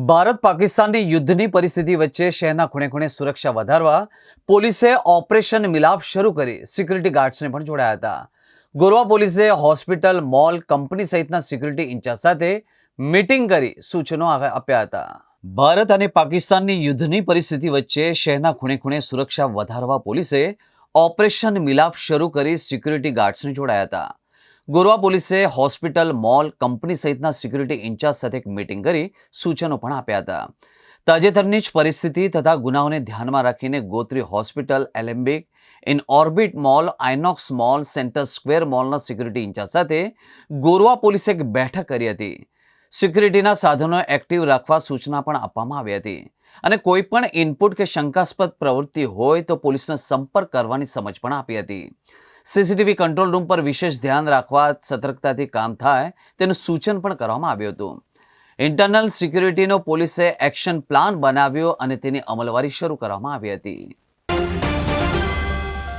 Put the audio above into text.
ભારત પાકિસ્તાનની યુદ્ધની પરિસ્થિતિ વચ્ચે શહેરના ખૂણે ખૂણે સુરક્ષા વધારવા પોલીસે ઓપરેશન મિલાપ શરૂ કરી સિક્યુરિટી ગાર્ડ્સને પણ જોડાયા હતા. ગોરવા પોલીસે હોસ્પિટલ, મોલ, કંપની સહિતના સિક્યુરિટી ઇન્ચાર્જ સાથે મીટિંગ કરી સૂચનો આપ્યા હતા. ભારત અને પાકિસ્તાનની યુદ્ધની પરિસ્થિતિ વચ્ચે શહેરના ખૂણે ખૂણે સુરક્ષા વધારવા પોલીસે ઓપરેશન મિલાપ શરૂ કરી સિક્યુરિટી ગાર્ડ્સને જોડાયા હતા. ગોરવા પોલીસે હોસ્પિટલ, મોલ, કંપની સહિતના સિક્યુરિટી ઇન્ચાર્જ સાથે એક મીટિંગ કરી સૂચનો પણ આપ્યા હતા. તાજેતરની જ પરિસ્થિતિ તથા ગુનાઓને ધ્યાનમાં રાખીને Gotri hospital, Alembic, Inorbit mall, Inox mall, centre square મોલના સિક્યુરિટી ઇન્ચાર્જ સાથે ગોરવા પોલીસે એક બેઠક કરી હતી. સિક્યુરિટીના સાધનો એક્ટિવ રાખવા સૂચના પણ આપવામાં આવી હતી અને કોઈ પણ ઇનપુટ કે શંકાસ્પદ પ્રવૃત્તિ હોય તો પોલીસનો સંપર્ક કરવાની સમજ પણ આપી હતી. સીસીટીવી કંટ્રોલ રૂમ પર વિશેષ ધ્યાન રાખવા, સતર્કતાથી કામ થાય તેનું સૂચન પણ કરવામાં આવ્યું હતું. ઇન્ટરનલ સિક્યુરિટીનો પોલીસે એક્શન પ્લાન બનાવ્યો અને તેની અમલવારી શરૂ કરવામાં આવી હતી.